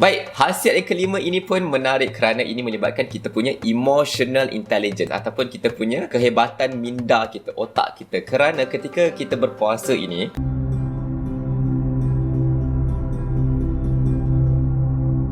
Baik, khasiat yang kelima ini pun menarik kerana ini melibatkan kita punya emotional intelligence ataupun kita punya kehebatan minda kita, otak kita. Kerana ketika kita berpuasa ini,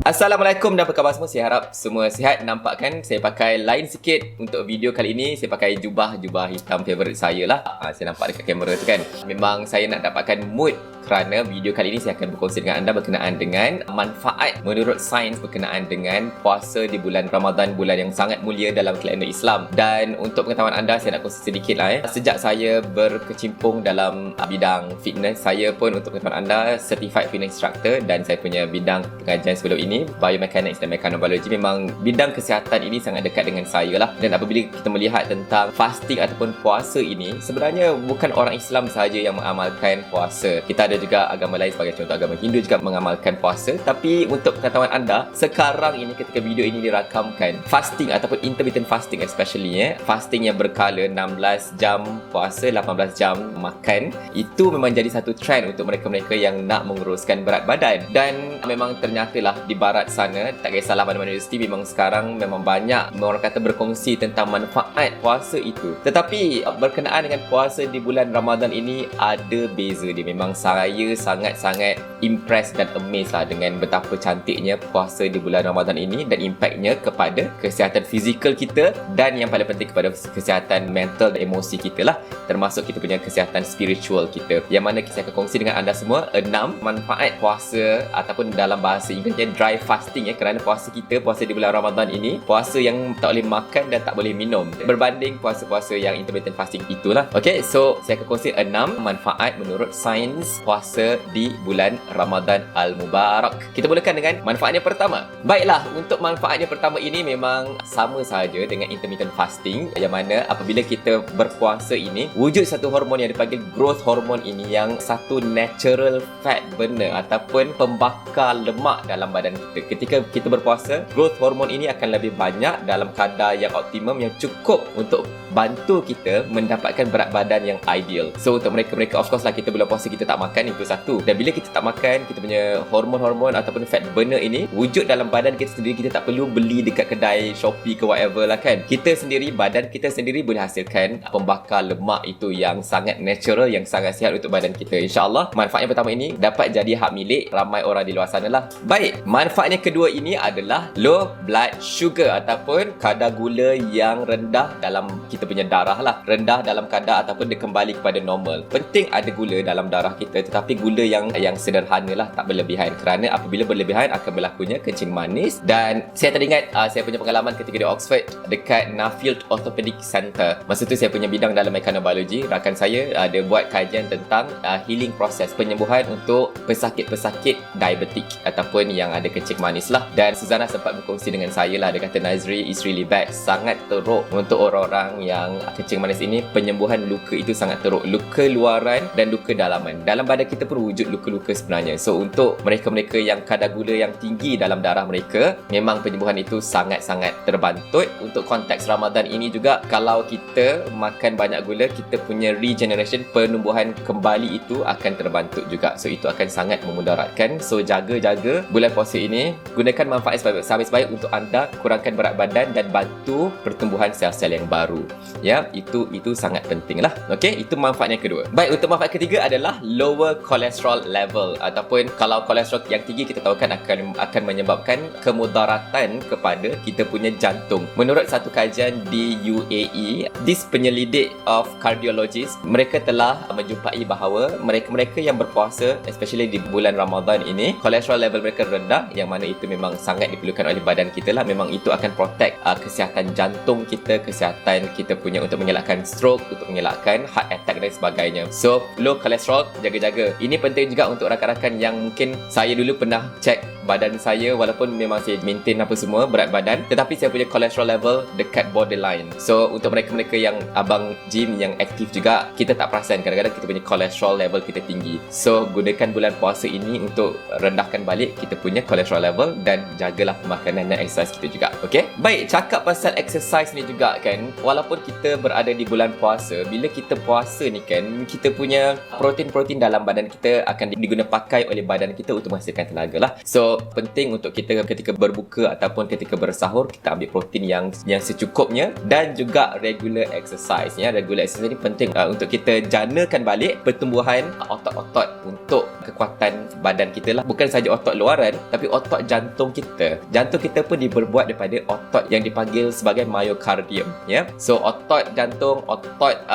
Assalamualaikum dan apa khabar semua? Saya harap semua sihat. Nampak kan saya pakai lain sikit untuk video kali ini. Saya pakai jubah hitam favourite saya lah. Saya nampak dekat kamera tu kan. Memang saya nak dapatkan mood kerana video kali ini saya akan berkongsi dengan anda berkenaan dengan manfaat menurut sains berkenaan dengan puasa di bulan Ramadan, bulan yang sangat mulia dalam kalender Islam. Dan untuk pengetahuan anda, saya nak kongsi sedikit lah. Sejak saya berkecimpung dalam bidang fitness, saya pun untuk pengetahuan anda certified fitness instructor dan saya punya bidang pengajian sebelum ini biomechanics dan mechanobiology. Memang bidang kesihatan ini sangat dekat dengan saya lah. Dan apabila kita melihat tentang fasting ataupun puasa ini, sebenarnya bukan orang Islam sahaja yang mengamalkan puasa. Kita ada juga agama lain, sebagai contoh agama Hindu juga mengamalkan puasa. Tapi untuk pengetahuan anda, sekarang ini ketika video ini dirakamkan, fasting ataupun intermittent fasting especially fasting yang berkala 16 jam puasa, 18 jam makan, itu memang jadi satu trend untuk mereka-mereka yang nak menguruskan berat badan. Dan memang ternyatalah di barat sana, tak kisahlah mana-mana universiti, memang sekarang memang banyak orang kata berkongsi tentang manfaat puasa itu. Tetapi berkenaan dengan puasa di bulan Ramadan ini ada beza dia. Memang saya sangat-sangat impressed dan amazed lah dengan betapa cantiknya puasa di bulan Ramadan ini dan impaknya kepada kesihatan fizikal kita dan yang paling penting kepada kesihatan mental dan emosi kita lah, termasuk kita punya kesihatan spiritual kita, yang mana saya akan kongsi dengan anda semua 6 manfaat puasa ataupun dalam bahasa Inggerisnya dry fasting kerana puasa di bulan Ramadan ini puasa yang tak boleh makan dan tak boleh minum berbanding puasa-puasa yang intermittent fasting itulah. Okay, so saya akan kongsi 6 manfaat menurut sains puasa di bulan Ramadan Al-Mubarak. Kita mulakan dengan manfaat yang pertama. Baiklah, untuk manfaat yang pertama ini memang sama sahaja dengan intermittent fasting, yang mana apabila kita berpuasa ini, wujud satu hormon yang dipanggil growth hormone ini, yang satu natural fat burner ataupun pembakar lemak dalam badan kita. Ketika kita berpuasa, growth hormone ini akan lebih banyak dalam kadar yang optimum, yang cukup untuk bantu kita mendapatkan berat badan yang ideal. So untuk mereka-mereka, of course lah, kita bulan puasa kita tak makan, itu satu. Dan bila kita tak makan, kita punya hormon-hormon ataupun fat burner ini wujud dalam badan kita sendiri. Kita tak perlu beli dekat kedai Shopee ke whatever lah kan. Kita sendiri, badan kita sendiri boleh hasilkan pembakar lemak itu yang sangat natural, yang sangat sihat untuk badan kita. InsyaAllah manfaat yang pertama ini dapat jadi hak milik ramai orang di luar sana lah. Baik, manfaat yang kedua ini adalah low blood sugar ataupun kadar gula yang rendah dalam kita punya darah lah. Rendah dalam kadar ataupun dia kembali kepada normal. Penting ada gula dalam darah kita, tetapi gula yang sederhana lah, tak berlebihan, kerana apabila berlebihan akan berlakunya kencing manis. Dan saya teringat saya punya pengalaman ketika di Oxford dekat Nuffield Orthopedic Center. Masa tu saya punya bidang dalam mechanobiology. Rakan saya ada buat kajian tentang healing process, penyembuhan untuk pesakit-pesakit diabetik ataupun yang ada kencing manis lah. Dan Suzana sempat berkongsi dengan saya lah, dia kata, Nazri, it's really bad, sangat teruk untuk orang-orang yang kencing manis ini. Penyembuhan luka itu sangat teruk, luka luaran dan luka dalaman. Dalam badan kita pun wujud luka-luka sebenarnya. So untuk mereka-mereka yang kadar gula yang tinggi dalam darah mereka, memang penyembuhan itu sangat-sangat terbantut. Untuk konteks Ramadan ini juga, kalau kita makan banyak gula, kita punya regeneration, penumbuhan kembali itu akan terbantut juga. So itu akan sangat memudaratkan. So jaga-jaga bulan puasa ini, gunakan manfaat sebaik-baik untuk anda kurangkan berat badan dan bantu pertumbuhan sel-sel yang baru. Ya, itu sangat penting lah. Okey, itu manfaat yang kedua. Baik, untuk manfaat ketiga adalah lower cholesterol level, ataupun kalau kolesterol yang tinggi kita tahu kan akan menyebabkan kemudaratan kepada kita punya jantung. Menurut satu kajian di UAE, this penyelidik of cardiologist, mereka telah menjumpai bahawa mereka-mereka yang berpuasa especially di bulan Ramadan ini, kolesterol level mereka rendah, yang mana itu memang sangat diperlukan oleh badan kita lah. Memang itu akan protect kesihatan jantung kita, kesihatan kita punya untuk mengelakkan stroke, untuk mengelakkan heart attack dan sebagainya. So low cholesterol, jaga-jaga. Ini penting juga untuk rakan-rakan yang mungkin, saya dulu pernah cek badan saya, walaupun memang saya maintain apa semua berat badan, tetapi saya punya cholesterol level dekat borderline. So untuk mereka-mereka yang abang gym yang aktif juga, kita tak perasan kadang-kadang kita punya cholesterol level kita tinggi. So gunakan bulan puasa ini untuk rendahkan balik kita punya cholesterol level dan jagalah makanan dan exercise kita juga. Okay? Baik, cakap pasal exercise ni juga kan, walaupun kita berada di bulan puasa, bila kita puasa ni kan, kita punya protein-protein dalam badan kita akan diguna pakai oleh badan kita untuk menghasilkan tenaga lah. So So penting untuk kita ketika berbuka ataupun ketika bersahur, kita ambil protein yang secukupnya, dan juga regular exercise ya. Regular exercise ni penting untuk kita janakan balik pertumbuhan otot-otot untuk kekuatan badan kita lah. Bukan saja otot luaran, tapi otot jantung kita. Jantung kita pun berbuat daripada otot yang dipanggil sebagai myocardium ya. So otot jantung, otot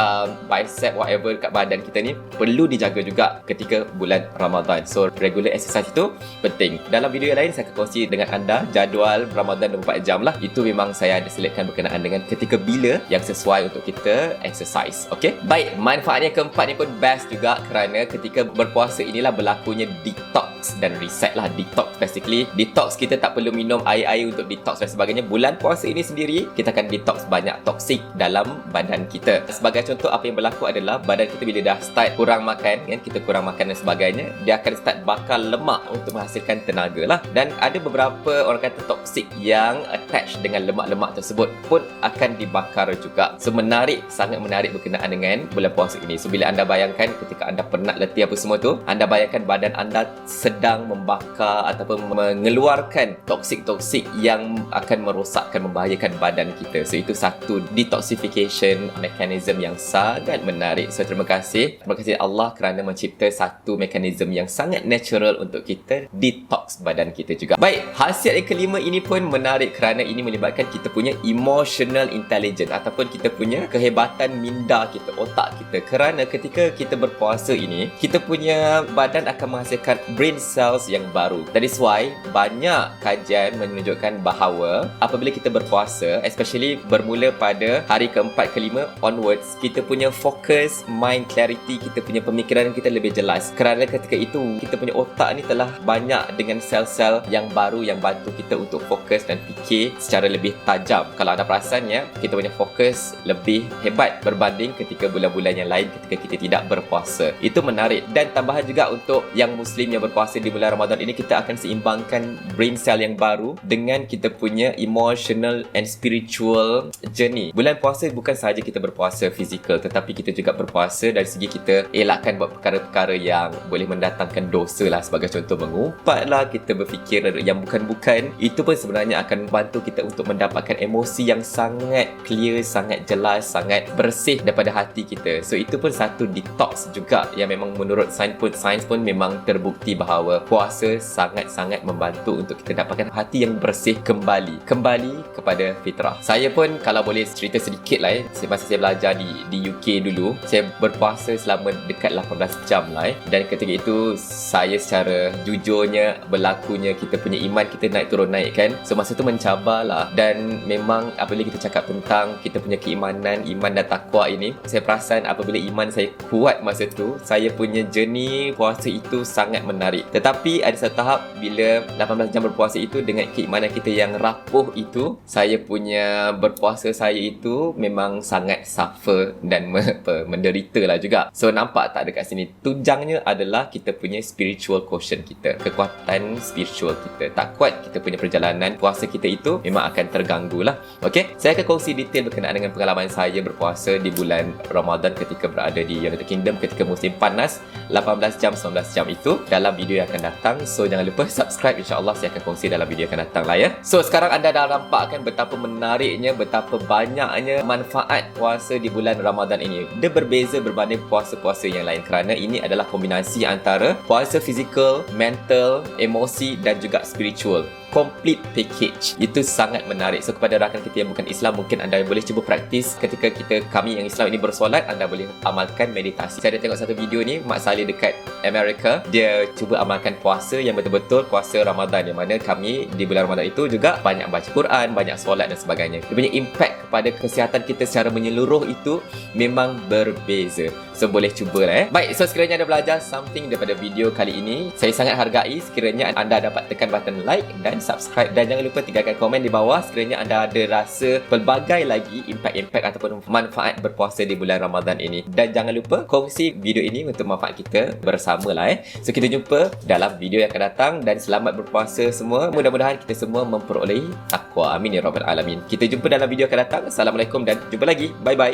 bicep whatever kat badan kita ni perlu dijaga juga ketika bulan Ramadan. So regular exercise itu penting. Dalam video yang lain saya akan kongsi dengan anda jadual Ramadan 24 jam lah. Itu memang saya ada selitkan berkenaan dengan ketika bila yang sesuai untuk kita exercise. Okay? Baik, manfaatnya keempat ni pun best juga, kerana ketika berpuasa inilah berlakunya detox dan reset lah. Detox basically, detox kita tak perlu minum air-air untuk detox dan sebagainya. Bulan puasa ini sendiri kita akan detox banyak toksik dalam badan kita. Sebagai contoh, apa yang berlaku adalah badan kita bila dah start kurang makan kan, kita kurang makan dan sebagainya, dia akan start bakar lemak untuk menghasilkan tenaga lah. Dan ada beberapa orang kata toksik yang attach dengan lemak-lemak tersebut pun akan dibakar juga. So menarik, sangat menarik berkenaan dengan bulan puasa ini. So bila anda bayangkan ketika anda penat, letih apa semua tu, anda bayangkan badan anda sedang membakar ataupun mengeluarkan toksik-toksik yang akan merosakkan, membahayakan badan kita. So itu satu detoxification mechanism yang sangat menarik. So terima kasih Allah kerana mencipta satu mekanisme yang sangat natural untuk kita detox badan kita juga. Baik, khasiat yang kelima ini pun menarik kerana ini melibatkan kita punya emotional intelligence ataupun kita punya kehebatan minda kita, otak kita. Kerana ketika kita berpuasa ini, kita punya badan akan menghasilkan brain cells yang baru. That is why banyak kajian menunjukkan bahawa apabila kita berpuasa, especially bermula pada hari keempat, kelima onwards, kita punya fokus, mind clarity, kita punya pemikiran kita lebih jelas. Kerana ketika itu kita punya otak ni telah banyak dengan sel-sel yang baru yang bantu kita untuk fokus dan fikir secara lebih tajam. Kalau anda perasan ya, kita punya fokus lebih hebat berbanding ketika bulan-bulan yang lain ketika kita tidak berpuasa. Itu menarik. Dan tambahan juga untuk yang Muslim yang berpuasa di bulan Ramadan ini, kita akan seimbangkan brain cell yang baru dengan kita punya emotional and spiritual journey. Bulan puasa bukan sahaja kita berpuasa fizikal, tetapi kita juga berpuasa dari segi kita elakkan buat perkara-perkara yang boleh mendatangkan dosa lah. Sebagai contoh, mengumpat lah, kita berfikir yang bukan-bukan. Itu pun sebenarnya akan bantu kita untuk mendapatkan emosi yang sangat clear, sangat jelas, sangat bersih daripada hati kita. So itu pun satu detox juga yang memang menurut sains pun memang terbukti bahawa puasa sangat-sangat membantu untuk kita dapatkan hati yang bersih kembali kepada fitrah. Saya pun kalau boleh cerita sedikit lah masa saya belajar di UK dulu, saya berpuasa selama dekat 18 jam lah dan ketika itu saya secara jujurnya berlakunya kita punya iman kita naik turun naik kan. So masa tu mencabar lah, dan memang apabila kita cakap tentang kita punya keimanan, iman dan takwa ini, saya perasan apabila iman saya kuat masa tu, saya punya journey puasa itu sangat menarik. Tetapi ada satu tahap bila 18 jam berpuasa itu dengan keimanan kita yang rapuh itu, saya punya berpuasa saya itu memang sangat suffer dan menderita lah juga. So nampak tak dekat sini, tunjangnya adalah kita punya spiritual quotient kita, kekuatan spiritual kita. Tak kuat kita punya perjalanan puasa kita itu memang akan terganggu lah. Okay, saya akan kongsi detail berkenaan dengan pengalaman saya berpuasa di bulan Ramadan ketika berada di United Kingdom ketika musim panas 18 jam 19 jam itu dalam video yang akan datang. So jangan lupa subscribe, insyaAllah saya akan kongsi dalam video yang akan datang lah ya. So sekarang anda dah nampak kan betapa menariknya, betapa banyaknya manfaat puasa di bulan Ramadan ini. Dia berbeza berbanding puasa-puasa yang lain kerana ini adalah kombinasi antara puasa fizikal, mental, emosi dan juga spiritual. Complete package. Itu sangat menarik. So kepada rakan kita yang bukan Islam, mungkin anda boleh cuba praktis ketika kami yang Islam ini bersolat, anda boleh amalkan meditasi. Saya ada tengok satu video ni, mak saya dekat Amerika, dia cuba amalkan puasa yang betul-betul puasa Ramadan, yang mana kami di bulan Ramadan itu juga banyak baca Quran, banyak solat dan sebagainya. Dia punya impact kepada kesihatan kita secara menyeluruh itu memang berbeza. So boleh cuba lah Baik, so sekiranya anda belajar something daripada video kali ini, saya sangat hargai sekiranya anda dapat tekan button like dan subscribe, dan jangan lupa tinggalkan komen di bawah sekiranya anda ada rasa pelbagai lagi impact-impact ataupun manfaat berpuasa di bulan Ramadan ini. Dan jangan lupa kongsi video ini untuk manfaat kita bersama lah So kita jumpa dalam video yang akan datang, dan selamat berpuasa semua. Mudah-mudahan kita semua memperolehi takwa. Amin ya rabbal alamin. Kita jumpa dalam video yang akan datang. Assalamualaikum dan jumpa lagi. Bye bye.